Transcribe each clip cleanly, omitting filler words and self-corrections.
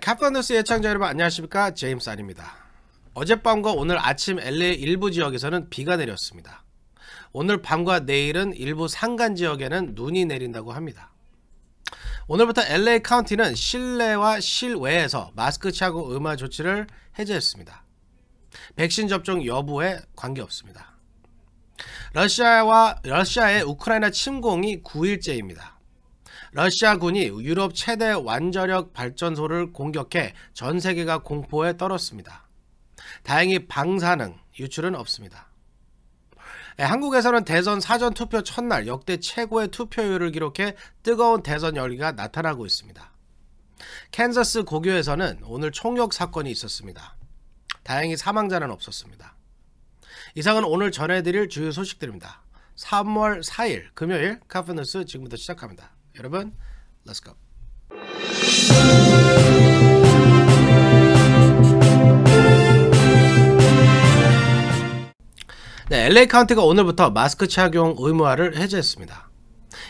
네, 카프뉴스 예청자 여러분 안녕하십니까? 제임스 안입니다. 어젯밤과 오늘 아침 LA 일부 지역에서는 비가 내렸습니다. 오늘 밤과 내일은 일부 산간 지역에는 눈이 내린다고 합니다. 오늘부터 LA 카운티는 실내와 실외에서 마스크 착용 의무 조치를 해제했습니다. 백신 접종 여부에 관계없습니다. 러시아의 우크라이나 침공이 9일째입니다. 러시아군이 유럽 최대 원자력 발전소를 공격해 전 세계가 공포에 떨었습니다. 다행히 방사능 유출은 없습니다. 한국에서는 대선 사전투표 첫날 역대 최고의 투표율을 기록해 뜨거운 대선 열기가 나타나고 있습니다. 캔자스 고교에서는 오늘 총격 사건이 있었습니다. 다행히 사망자는 없었습니다. 이상은 오늘 전해드릴 주요 소식들입니다. 3월 4일 금요일 카프뉴스 지금부터 시작합니다. 여러분, Let's go. 네, LA 카운티가 오늘부터 마스크 착용 의무화를 해제했습니다.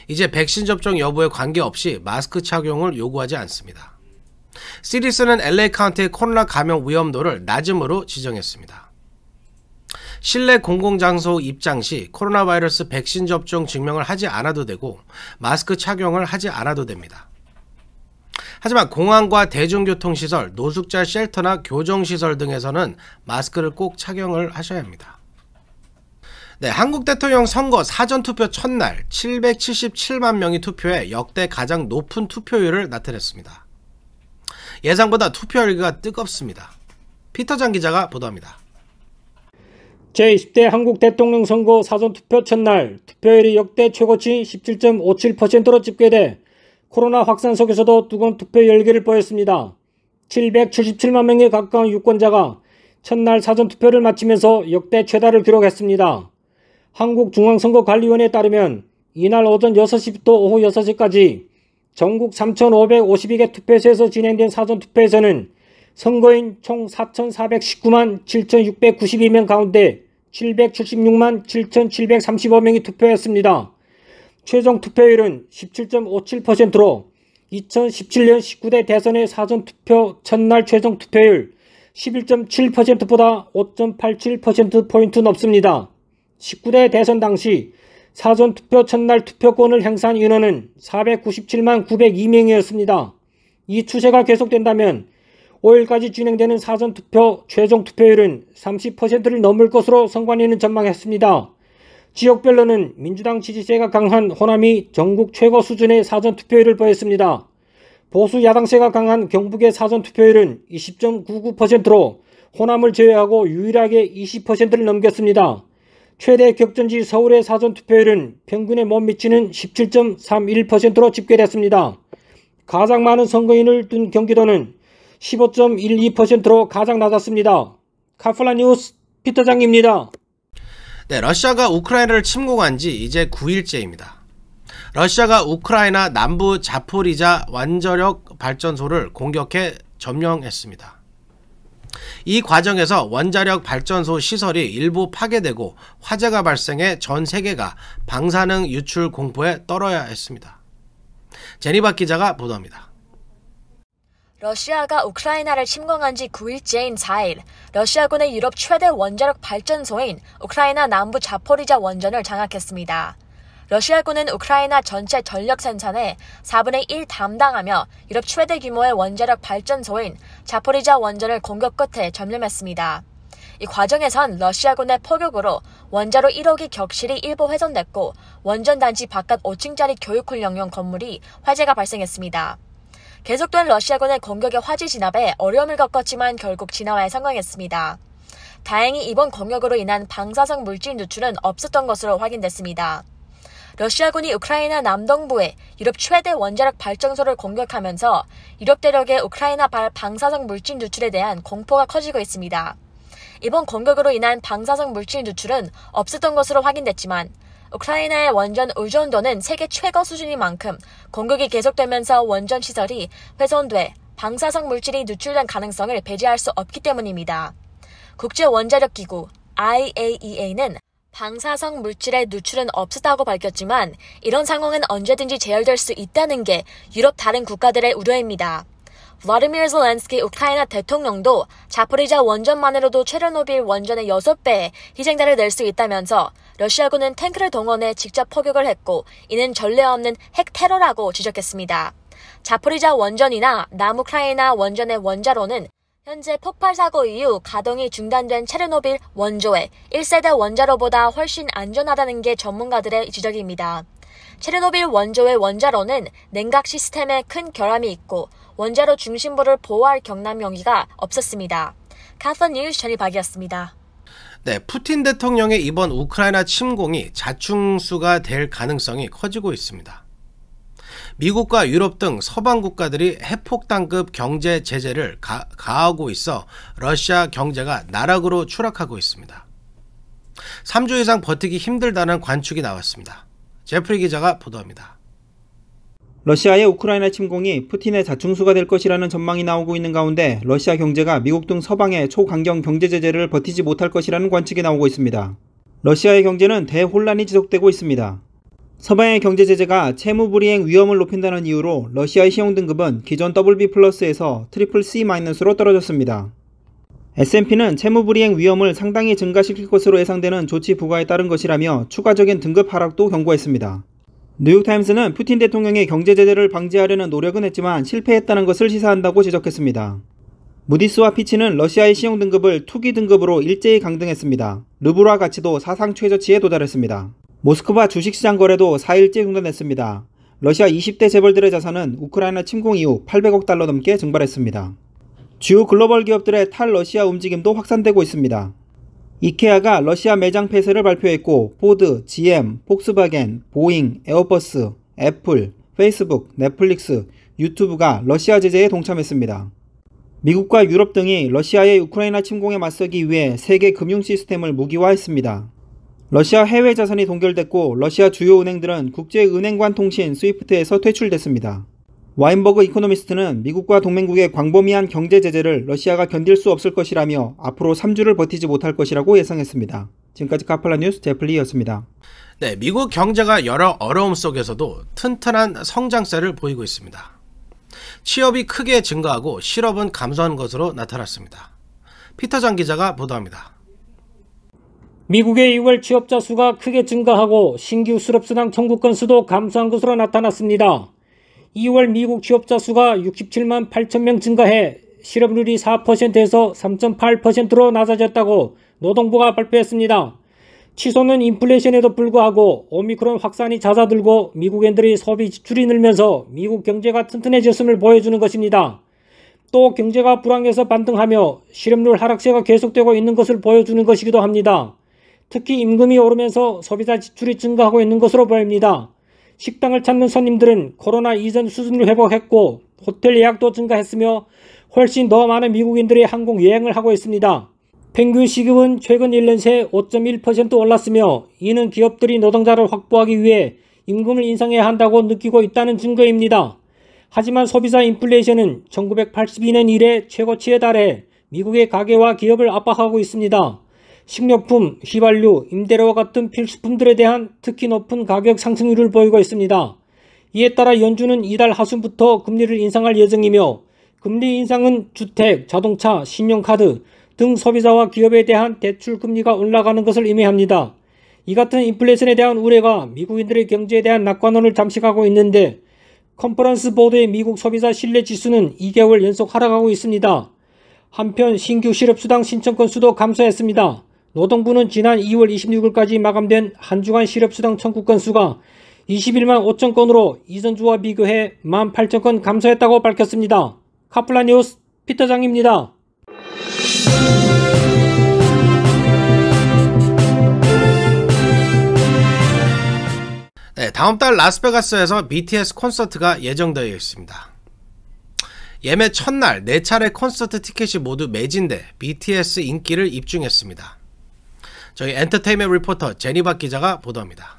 이제 백신 접종 여부에 관계없이 마스크 착용을 요구하지 않습니다. CDC는 LA 카운티의 코로나 감염 위험도를 낮음으로 지정했습니다. 실내 공공장소 입장 시 코로나 바이러스 백신 접종 증명을 하지 않아도 되고 마스크 착용을 하지 않아도 됩니다. 하지만 공항과 대중교통시설, 노숙자 쉘터나 교정시설 등에서는 마스크를 꼭 착용을 하셔야 합니다. 네, 한국 대통령 선거 사전투표 첫날 777만 명이 투표해 역대 가장 높은 투표율을 나타냈습니다. 예상보다 투표 열기가 뜨겁습니다. 피터장 기자가 보도합니다. 제20대 한국 대통령 선거 사전투표 첫날 투표율이 역대 최고치인 17.57%로 집계돼 코로나 확산 속에서도 뜨거운 투표 열기를 보였습니다. 777만 명에 가까운 유권자가 첫날 사전투표를 마치면서 역대 최다를 기록했습니다. 한국중앙선거관리위원회에 따르면 이날 오전 6시부터 오후 6시까지 전국 3,552개 투표소에서 진행된 사전투표에서는 선거인 총 4,419만 7,692명 가운데 776만 7,735명이 투표했습니다. 최종 투표율은 17.57%로 2017년 19대 대선의 사전투표 첫날 최종 투표율 11.7%보다 5.87%포인트 높습니다. 19대 대선 당시 사전투표 첫날 투표권을 행사한 인원은 497만 902명이었습니다. 이 추세가 계속된다면 5일까지 진행되는 사전투표 최종 투표율은 30%를 넘을 것으로 선관위는 전망했습니다. 지역별로는 민주당 지지세가 강한 호남이 전국 최고 수준의 사전투표율을 보였습니다. 보수 야당세가 강한 경북의 사전투표율은 20.99%로 호남을 제외하고 유일하게 20%를 넘겼습니다. 최대 격전지 서울의 사전투표율은 평균에 못 미치는 17.31%로 집계됐습니다. 가장 많은 선거인을 둔 경기도는 15.12%로 가장 낮았습니다. 카플라뉴스 피터장입니다. 네, 러시아가 우크라이나를 침공한 지 이제 9일째입니다. 러시아가 우크라이나 남부 자포리자 원자력 발전소를 공격해 점령했습니다. 이 과정에서 원자력 발전소 시설이 일부 파괴되고 화재가 발생해 전 세계가 방사능 유출 공포에 떨어야 했습니다. 제니바 기자가 보도합니다. 러시아가 우크라이나를 침공한 지 9일째인 4일, 러시아군의 유럽 최대 원자력 발전소인 우크라이나 남부 자포리자 원전을 장악했습니다. 러시아군은 우크라이나 전체 전력 생산의 4분의 1 담당하며 유럽 최대 규모의 원자력 발전소인 자포리자 원전을 공격 끝에 점령했습니다. 이 과정에선 러시아군의 포격으로 원자로 1호기 격실이 일부 훼손됐고 원전 단지 바깥 5층짜리 교육훈련용 건물이 화재가 발생했습니다. 계속된 러시아군의 공격의 화재 진압에 어려움을 겪었지만 결국 진화에 성공했습니다. 다행히 이번 공격으로 인한 방사성 물질 누출은 없었던 것으로 확인됐습니다. 러시아군이 우크라이나 남동부의 유럽 최대 원자력 발전소를 공격하면서 유럽 대륙의 우크라이나발 방사성 물질 누출에 대한 공포가 커지고 있습니다. 이번 공격으로 인한 방사성 물질 누출은 없었던 것으로 확인됐지만 우크라이나의 원전 의존도는 세계 최고 수준인 만큼 공격이 계속되면서 원전 시설이 훼손돼 방사성 물질이 누출된 가능성을 배제할 수 없기 때문입니다. 국제원자력기구 IAEA는 방사성 물질의 누출은 없었다고 밝혔지만 이런 상황은 언제든지 재현될 수 있다는 게 유럽 다른 국가들의 우려입니다. 블라디미르 젤렌스키 우크라이나 대통령도 자포리자 원전만으로도 체르노빌 원전의 6배의 희생자를 낼 수 있다면서 러시아군은 탱크를 동원해 직접 포격을 했고 이는 전례 없는 핵 테러라고 지적했습니다. 자포리자 원전이나 남우크라이나 원전의 원자로는 현재 폭발 사고 이후 가동이 중단된 체르노빌 원조의 1세대 원자로보다 훨씬 안전하다는 게 전문가들의 지적입니다. 체르노빌 원조의 원자로는 냉각 시스템에 큰 결함이 있고 원자로 중심부를 보호할 경남 용기가 없었습니다. 카선 뉴스 전희박이었습니다. 네, 푸틴 대통령의 이번 우크라이나 침공이 자충수가 될 가능성이 커지고 있습니다. 미국과 유럽 등 서방 국가들이 핵폭탄급 경제 제재를 가하고 있어 러시아 경제가 나락으로 추락하고 있습니다. 3주 이상 버티기 힘들다는 관측이 나왔습니다. 제프리 기자가 보도합니다. 러시아의 우크라이나 침공이 푸틴의 자충수가 될 것이라는 전망이 나오고 있는 가운데 러시아 경제가 미국 등 서방의 초강경 경제 제재를 버티지 못할 것이라는 관측이 나오고 있습니다. 러시아의 경제는 대혼란이 지속되고 있습니다. 서방의 경제 제재가 채무 불이행 위험을 높인다는 이유로 러시아의 신용 등급은 기존 WB+에서 CCC-로 떨어졌습니다. S&P는 채무 불이행 위험을 상당히 증가시킬 것으로 예상되는 조치 부과에 따른 것이라며 추가적인 등급 하락도 경고했습니다. 뉴욕타임스는 푸틴 대통령의 경제 제재를 방지하려는 노력은 했지만 실패했다는 것을 시사한다고 지적했습니다. 무디스와 피치는 러시아의 신용 등급을 투기 등급으로 일제히 강등했습니다. 르블화 가치도 사상 최저치에 도달했습니다. 모스크바 주식시장 거래도 4일째 중단했습니다. 러시아 20대 재벌들의 자산은 우크라이나 침공 이후 800억 달러 넘게 증발했습니다. 주요 글로벌 기업들의 탈러시아 움직임도 확산되고 있습니다. 이케아가 러시아 매장 폐쇄를 발표했고 포드, GM, 폭스바겐, 보잉, 에어버스, 애플, 페이스북, 넷플릭스, 유튜브가 러시아 제재에 동참했습니다. 미국과 유럽 등이 러시아의 우크라이나 침공에 맞서기 위해 세계 금융 시스템을 무기화했습니다. 러시아 해외 자산이 동결됐고 러시아 주요 은행들은 국제은행관 통신 스위프트에서 퇴출됐습니다. 와인버그 이코노미스트는 미국과 동맹국의 광범위한 경제 제재를 러시아가 견딜 수 없을 것이라며 앞으로 3주를 버티지 못할 것이라고 예상했습니다. 지금까지 카플라 뉴스 제플리였습니다. 네, 미국 경제가 여러 어려움 속에서도 튼튼한 성장세를 보이고 있습니다. 취업이 크게 증가하고 실업은 감소한 것으로 나타났습니다. 피터장 기자가 보도합니다. 미국의 2월 취업자 수가 크게 증가하고 신규 실업수당 청구 건수도 감소한 것으로 나타났습니다. 2월 미국 취업자 수가 67만 8천 명 증가해 실업률이 4%에서 3.8%로 낮아졌다고 노동부가 발표했습니다. 치솟는 인플레이션에도 불구하고 오미크론 확산이 잦아들고 미국인들의 소비 지출이 늘면서 미국 경제가 튼튼해졌음을 보여주는 것입니다. 또 경제가 불황에서 반등하며 실업률 하락세가 계속되고 있는 것을 보여주는 것이기도 합니다. 특히 임금이 오르면서 소비자 지출이 증가하고 있는 것으로 보입니다. 식당을 찾는 손님들은 코로나 이전 수준을 회복했고 호텔 예약도 증가했으며 훨씬 더 많은 미국인들이 항공 여행을 하고 있습니다. 평균 시급은 최근 1년 새 5.1% 올랐으며 이는 기업들이 노동자를 확보하기 위해 임금을 인상해야 한다고 느끼고 있다는 증거입니다. 하지만 소비자 인플레이션은 1982년 이래 최고치에 달해 미국의 가계와 기업을 압박하고 있습니다. 식료품, 휘발유, 임대료와 같은 필수품들에 대한 특히 높은 가격 상승률을 보이고 있습니다. 이에 따라 연준은 이달 하순부터 금리를 인상할 예정이며 금리 인상은 주택, 자동차, 신용카드 등 소비자와 기업에 대한 대출 금리가 올라가는 것을 의미합니다. 이 같은 인플레이션에 대한 우려가 미국인들의 경제에 대한 낙관론을 잠식하고 있는데 컨퍼런스 보드의 미국 소비자 신뢰 지수는 2개월 연속 하락하고 있습니다. 한편 신규 실업수당 신청 건수도 감소했습니다. 노동부는 지난 2월 26일까지 마감된 한 주간 실업수당 청구 건수가 21만 5천 건으로 이전 주와 비교해 18,000건 감소했다고 밝혔습니다. 카플라 뉴스 피터장입니다. 네, 다음 달 라스베가스에서 BTS 콘서트가 예정되어 있습니다. 예매 첫날 4차례 콘서트 티켓이 모두 매진돼 BTS 인기를 입증했습니다. 저희 엔터테인먼트 리포터 제니박 기자가 보도합니다.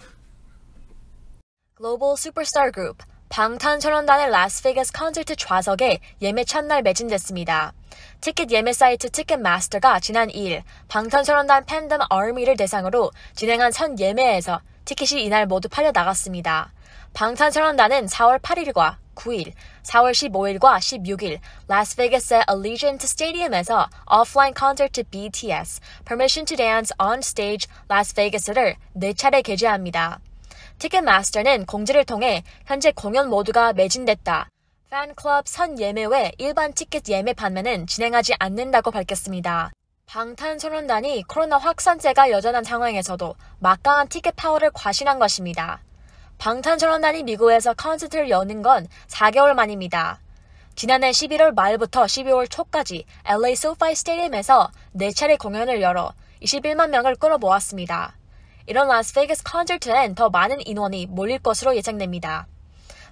글로벌 슈퍼스타 그룹 방탄소년단의 라스베가스 콘서트 좌석에 예매 첫날 매진됐습니다. 티켓 예매 사이트 티켓마스터가 지난 2일 방탄소년단 팬덤 아미를 대상으로 진행한 선 예매에서 티켓이 이날 모두 팔려 나갔습니다. 방탄소년단은 4월 8일과 9일, 4월 15일과 16일 라스베이거스의 Allegiant Stadium에서 오프라인 콘서트 BTS Permission to Dance on Stage Las Vegas를 4차례 개최합니다. 티켓마스터는 공지를 통해 현재 공연 모두가 매진됐다. 팬클럽 선 예매 외 일반 티켓 예매 판매는 진행하지 않는다고 밝혔습니다. 방탄소년단이 코로나 확산세가 여전한 상황에서도 막강한 티켓 파워를 과신한 것입니다. 방탄소년단이 미국에서 콘서트를 여는 건 4개월 만입니다. 지난해 11월 말부터 12월 초까지 LA SoFi 스테디움에서 4차례 공연을 열어 21만 명을 끌어모았습니다. 이런 라스베이거스 콘서트엔 더 많은 인원이 몰릴 것으로 예상됩니다.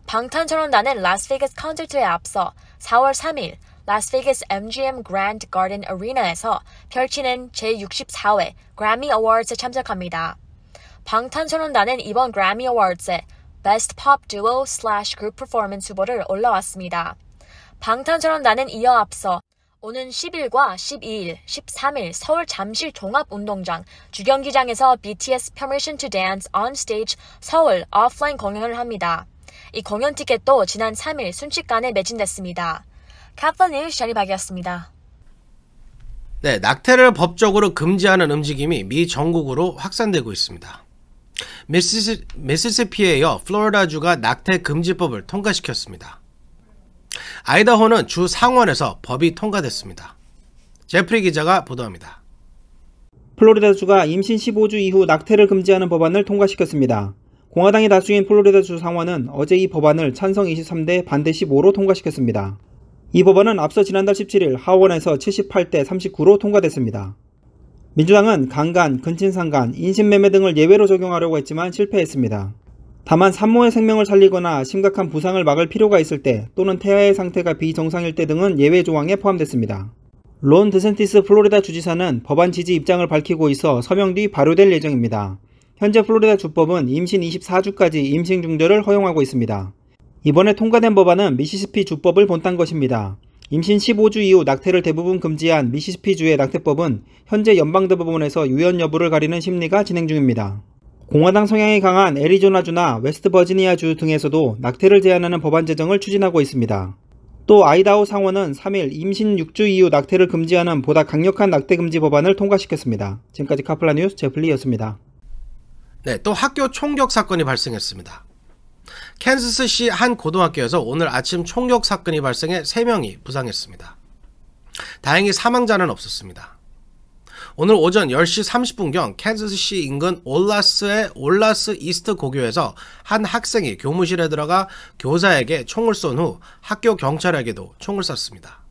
방탄소년단은 라스베이거스 콘서트에 앞서 4월 3일 라스베이거스 MGM 그랜드 가든 어리나에서 펼치는 제64회 그래미 어워드에 참석합니다. 방탄소년단은 이번 그래미 어워드에 Best Pop Duo / Group Performance 후보를 올라왔습니다. 방탄소년단은 이어 앞서 오는 10일과 12일, 13일 서울 잠실 종합운동장 주경기장에서 BTS Permission to Dance on Stage 서울 오프라인 공연을 합니다. 이 공연 티켓도 지난 3일 순식간에 매진됐습니다. 카플 뉴스 전희박이었습니다. 네, 낙태를 법적으로 금지하는 움직임이 미 전국으로 확산되고 있습니다. 미시시피에 이어 플로리다주가 낙태 금지법을 통과시켰습니다. 아이다호는 주 상원에서 법이 통과됐습니다. 제프리 기자가 보도합니다. 플로리다주가 임신 15주 이후 낙태를 금지하는 법안을 통과시켰습니다. 공화당이 다수인 플로리다주 상원은 어제 이 법안을 찬성 23대 반대 15로 통과시켰습니다. 이 법안은 앞서 지난달 17일 하원에서 78대 39로 통과됐습니다. 민주당은 강간, 근친상간, 인신매매 등을 예외로 적용하려고 했지만 실패했습니다. 다만 산모의 생명을 살리거나 심각한 부상을 막을 필요가 있을 때 또는 태아의 상태가 비정상일 때 등은 예외 조항에 포함됐습니다. 론 드센티스 플로리다 주지사는 법안 지지 입장을 밝히고 있어 서명 뒤 발효될 예정입니다. 현재 플로리다 주법은 임신 24주까지 임신 중절을 허용하고 있습니다. 이번에 통과된 법안은 미시시피 주법을 본딴 것입니다. 임신 15주 이후 낙태를 대부분 금지한 미시시피주의 낙태법은 현재 연방대법원에서 유연 여부를 가리는 심리가 진행 중입니다. 공화당 성향이 강한 애리조나주나 웨스트버지니아주 등에서도 낙태를 제한하는 법안 제정을 추진하고 있습니다. 또 아이다호 상원은 3일 임신 6주 이후 낙태를 금지하는 보다 강력한 낙태 금지 법안을 통과시켰습니다. 지금까지 카플라 뉴스 제플리였습니다. 네, 또 학교 총격 사건이 발생했습니다. 캔자스시 한 고등학교에서 오늘 아침 총격 사건이 발생해 3명이 부상했습니다. 다행히 사망자는 없었습니다. 오늘 오전 10시 30분경 캔자스시 인근 올라스의 올라스 이스트 고교에서 한 학생이 교무실에 들어가 교사에게 총을 쏜 후 학교 경찰에게도 총을 쐈습니다.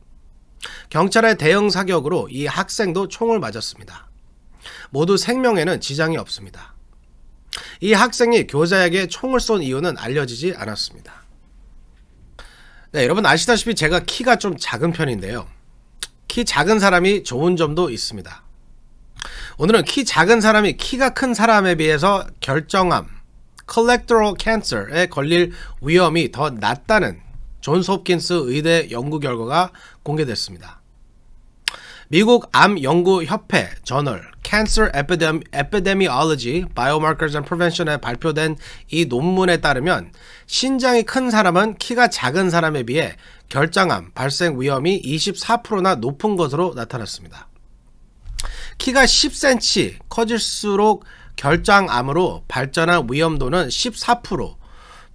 경찰의 대응 사격으로 이 학생도 총을 맞았습니다. 모두 생명에는 지장이 없습니다. 이 학생이 교사에게 총을 쏜 이유는 알려지지 않았습니다. 네, 여러분 아시다시피 제가 키가 좀 작은 편인데요. 키 작은 사람이 좋은 점도 있습니다. 오늘은 키 작은 사람이 키가 큰 사람에 비해서 결정암, colorectal cancer에 걸릴 위험이 더 낮다는 존스 홉킨스 의대 연구 결과가 공개됐습니다. 미국 암연구협회 저널 Cancer Epidemiology, Biomarkers and Prevention에 발표된 이 논문에 따르면 신장이 큰 사람은 키가 작은 사람에 비해 결장암 발생 위험이 24%나 높은 것으로 나타났습니다. 키가 10cm 커질수록 결장암으로 발전한 위험도는 14%,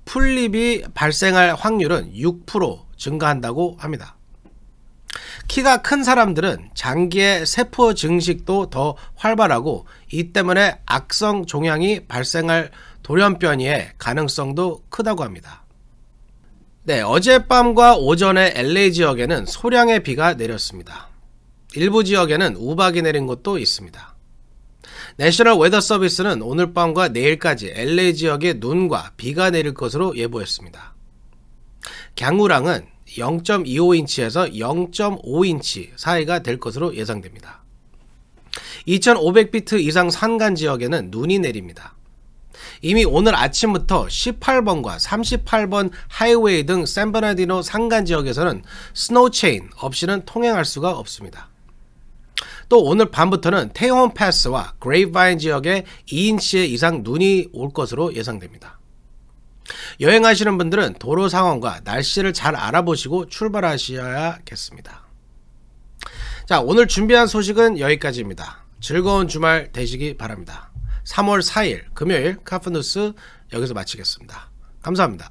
풀립이 발생할 확률은 6% 증가한다고 합니다. 키가 큰 사람들은 장기의 세포 증식도 더 활발하고 이 때문에 악성 종양이 발생할 돌연변이의 가능성도 크다고 합니다. 네, 어젯밤과 오전에 LA 지역에는 소량의 비가 내렸습니다. 일부 지역에는 우박이 내린 곳도 있습니다. 내셔널 웨더 서비스는 오늘 밤과 내일까지 LA 지역에 눈과 비가 내릴 것으로 예보했습니다. 강우량은 0.25인치에서 0.5인치 사이가 될 것으로 예상됩니다. 2500피트 이상 산간 지역에는 눈이 내립니다. 이미 오늘 아침부터 18번과 38번 하이웨이 등 샌버나디노 산간 지역에서는 스노우 체인 없이는 통행할 수가 없습니다. 또 오늘 밤부터는 테이홈 패스와 그레이브바인 지역에 2인치 이상 눈이 올 것으로 예상됩니다. 여행하시는 분들은 도로 상황과 날씨를 잘 알아보시고 출발하셔야겠습니다. 자, 오늘 준비한 소식은 여기까지입니다. 즐거운 주말 되시기 바랍니다. 3월 4일 금요일 카프뉴스 여기서 마치겠습니다. 감사합니다.